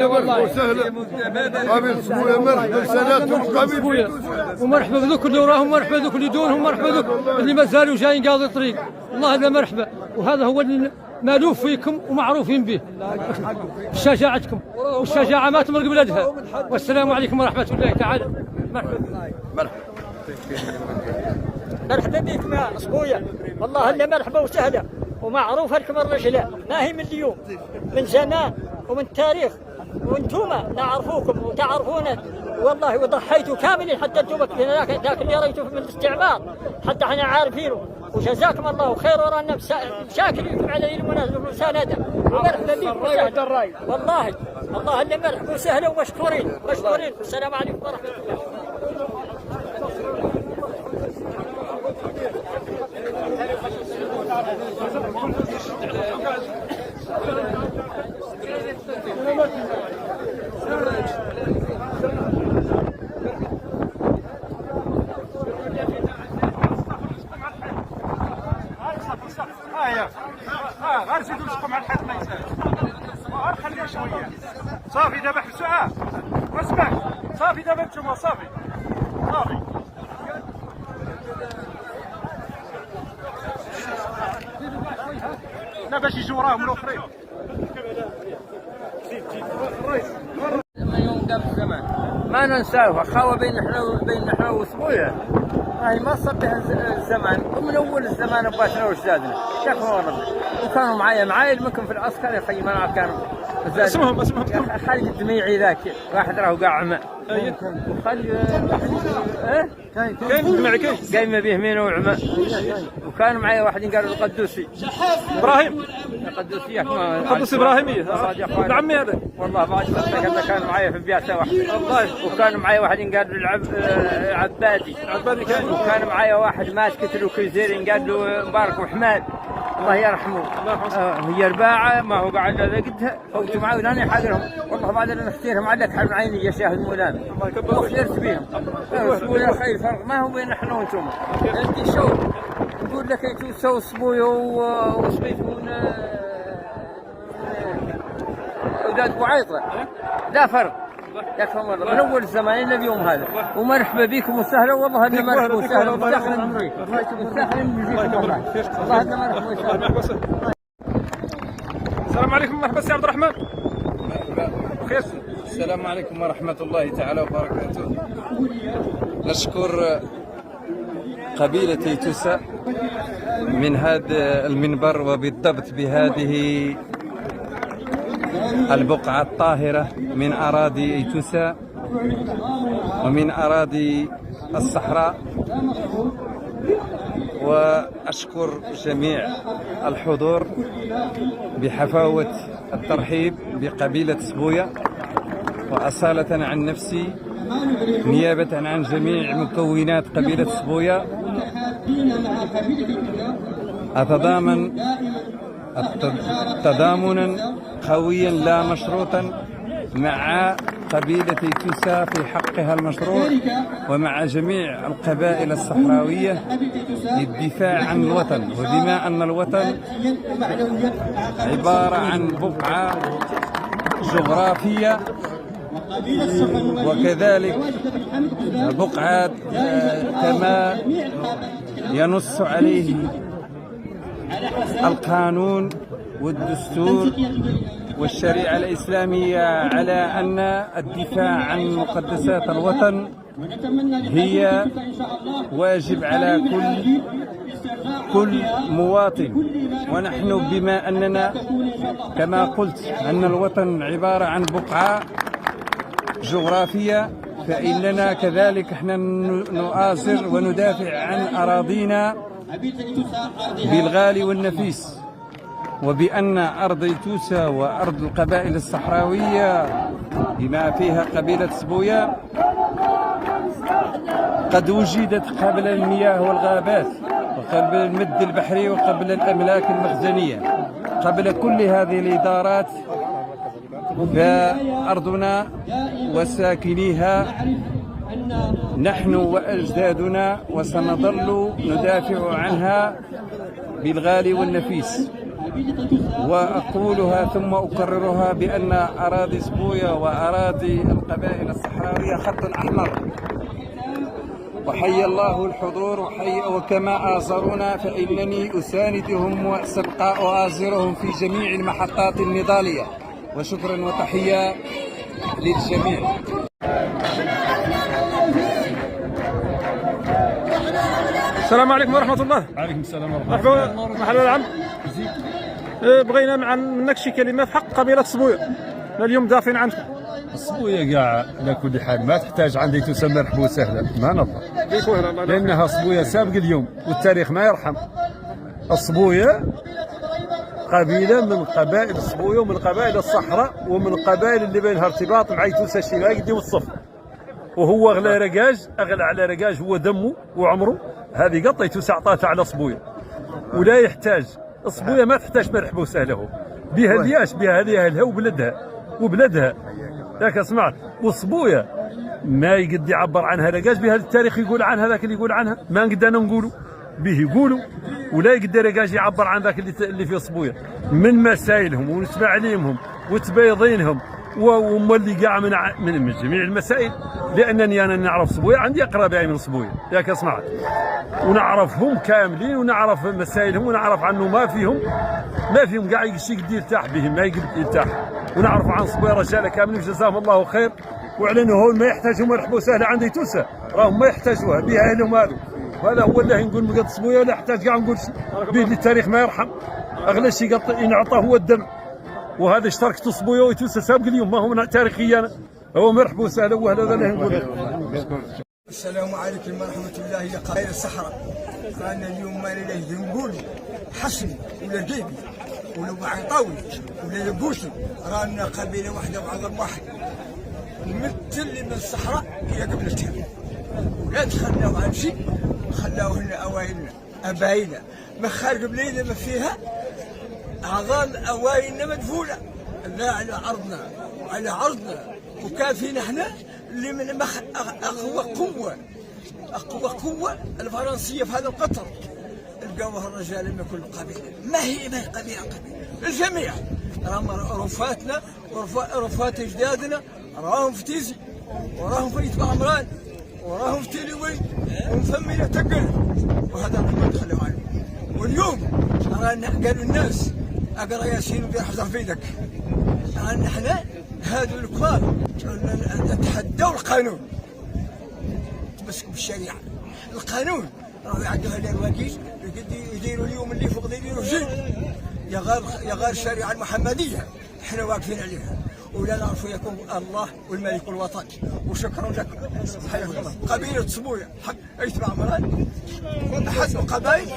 مرحبا وسهلا. قبيل سمويا مرحبا سناتهم قبيل ومرحبا بذوك اللي وراهم، مرحبا بذوك اللي دونهم، مرحبا بذوك اللي ما زالوا جايين قاضي الطريق. والله هذا مرحبا، وهذا هو اللي مالوف فيكم ومعروفين به شجاعتكم، والشجاعة ما تمر بلادها. والسلام عليكم ورحمة الله تعالى. مرحبا مرحبا بكم يا صبويا، والله الا مرحبا وسهلا، ومعروفه لكم الرجله، ما هي من اليوم، من زمان ومن التاريخ، وانتم نعرفوكم وتعرفونا والله، وضحيتوا كاملين حتى انتم ذاك اللي ريتوا من الاستعمار حتى احنا عارفينه، وجزاكم الله خير، ورانا شاكرين على المناسبه والمسانده، ومرحبا بكم وسهلا والله. الله الا مرحبا وسهلا ومشكورين مشكورين. والسلام عليكم ورحمه الله. غير زيدوا لصقوا مع الحيط ما يسالش، غير خليه شويه صافي. دابا حبسوها واسمع، صافي دابا نتوما صافي صافي. لا باش يجوا وراهم الاخرين. يوم قبل الزمان ما ننساه، خاوه بين نحن وسمويه، هاي ما صبح الزمان، ومن اول الزمان باتنا واجدادنا شافوا ربي، وكانوا معايا ممكن في العسكر يا اخي، ما نعرف كانوا اسمهم خالد الدميعي ذاك واحد راهو قاع عمى، وخالد كاين الدميعي قايمه به مين وعمى، وكانوا معايا واحد قالوا القدوسي ابراهيم، القدوسي قدوسي ابراهيميه ابن عمي هذا والله. بعد فتره كان معايا في بيعته واحد والله، وكان معايا واحد قال له عبادي كان، وكان معايا واحد مات قتلوا كيزيرين قال له مبارك وحماد الله يرحمه. هي رباعه ما هو قاعد هذا قدها، فوتوا معي ولاني حاضرهم والله. بعد انا نختارهم عليك حرم عيني يا شاهد مولانا، واخترت بهم ولا خير فرق ما هو بين احنا وانتم. انت شو نقول لك انتم تسووا صبويا وسميتون اولاد بوعيطه، لا فرق يكفي والله من اول الزمان اليوم هذا. ومرحبا بكم وسهلا والله، هذا مرحبا وسهلا وسهلا بك وسهلا بكم والله. الله هذا مرحبا وسهلا. السلام عليكم، مرحبا سي عبد الرحمن. خير. السلام عليكم ورحمة الله تعالى وبركاته. نشكر قبيلة تيتوسا من هذا المنبر، وبالضبط بهذه البقعة الطاهرة من أراضي ايتوسا ومن أراضي الصحراء، وأشكر جميع الحضور بحفاوة الترحيب بقبيلة صبويا، وأصالة عن نفسي نيابة عن جميع مكونات قبيلة صبويا أتضامن تضامنا قويا لا مشروطا مع قبيلة تيتوسا في حقها المشروع، ومع جميع القبائل الصحراوية للدفاع عن الوطن. وبما أن الوطن عبارة عن بقعة جغرافية، وكذلك بقعة كما ينص عليه القانون والدستور والشريعة الإسلامية على أن الدفاع عن مقدسات الوطن هي واجب على كل مواطن. ونحن بما أننا كما قلت أن الوطن عبارة عن بقعة جغرافية، فإننا كذلك احنا نؤازر وندافع عن أراضينا بالغالي والنفيس. وبأن أرض ايتوسا وأرض القبائل الصحراوية بما فيها قبيلة صبويا قد وجدت قبل المياه والغابات، وقبل المد البحري، وقبل الأملاك المخزنية. قبل كل هذه الإدارات فأرضنا وساكنيها نحن وأجدادنا، وسنظل ندافع عنها بالغالي والنفيس. وأقولها ثم أكررها بأن أراضي سبوية وأراضي القبائل الصحراوية خط أحمر، وحي الله الحضور وكما آزرونا فإنني أساندهم وسأبقى أؤازرهم في جميع المحطات النضالية. وشكرا وتحية للجميع. السلام عليكم ورحمة الله. وعليكم السلام ورحمة الله. مرحبا العم. بغينا منك شي كلمة في حق قبيلة صبوية. اليوم دافعين عنكم. الصبوية كاع على كل حال ما تحتاج عندي تسمى مرحبا وسهلا، ما نظر. لأنها صبوية سابق اليوم والتاريخ ما يرحم. الصبوية قبيلة من قبائل الصبوية ومن قبائل الصحراء ومن القبائل اللي بينها ارتباط مع يتوسا الشيراي قديم الصف. وهو أغلى على رقاج هو دمه وعمره. هذه قطة يتوسا عطاتها على صبوية ولا يحتاج. الصبوية ما تحتاج مرحبا وسهلا، هو بها دياش بها هذه أهلها وبلدها ذاك سمعت. والصبوية ما يقد يعبر عنها رقاج بها التاريخ يقول عنها ذاك اللي يقول عنها ما نقدر نقولوا به يقولوا، ولا يقدر رقاج يعبر عن ذاك اللي في صبوية من مسائلهم وتعليمهم وتبيضينهم ومولي كاع من جميع المسائل. لانني انا نعرف صبوية، عندي اقربائي من صبوية ياك سمعت، ونعرفهم كاملين ونعرف مسائلهم ونعرف عنه ما فيهم كاع شي يقدر يرتاح بهم، ما يقدر يرتاح. ونعرف عن صبوية رجاله كاملين جزاهم الله خير، واعلنوا هون ما يحتاجوا مرحبا وسهلا عند يتوسا، راهم ما يحتاجوها بها اهلهم هذو. وهذا هو اللي نقول مقد صبوية ولا يحتاج كاع نقول به التاريخ ما يرحم. اغلى شيء ينعطى هو الدم، وهذا اشتركت صبوية ويتوسا سابق اليوم ما هو تاريخيا. هو مرحبا وسهلا وهذا اللي نقول. السلام عليكم ورحمة الله لقبائل الصحراء. رانا اليوم ما لله نقول حسن ولا ديبي ولا بعيطاوي ولا يبوسي، رانا قبيلة واحدة وعظم واحد. مثل من الصحراء هي قبلتها، ولا تخلاو عن شيء، خلاوهن أوائلنا أباينا ما خارج بلينا ما فيها عظام أوائلنا مدفونة لا على عرضنا وعلى عرضنا. وكان فينا احنا اللي من أقوى قوة الفرنسية في هذا القطر. لقاوها الرجال من كل قبيلة، ما هي قبيلة الجميع. راهم رفاتنا ورفات أجدادنا راهم في تيزي وراهم في يتبع عمران وراهم في تيليوي ومفمينة تقل، وهذا ما تخلوا عنه. واليوم قالوا الناس اقرا ياسين ودير حجر في يدك. احنا هذو الكبار نتحدوا القانون، تمسكوا بالشريعه. القانون راهو يعدوها للواقيش يديروا اليوم اللي فوق يديروا جيل يا غير الشريعه المحمديه. احنا واقفين عليها ولا نعرفوا يكون الله والملك الوطن. وشكرا لكم. حياكم الله. قبيله صبوية حق يتبع عمران، حسب قبائل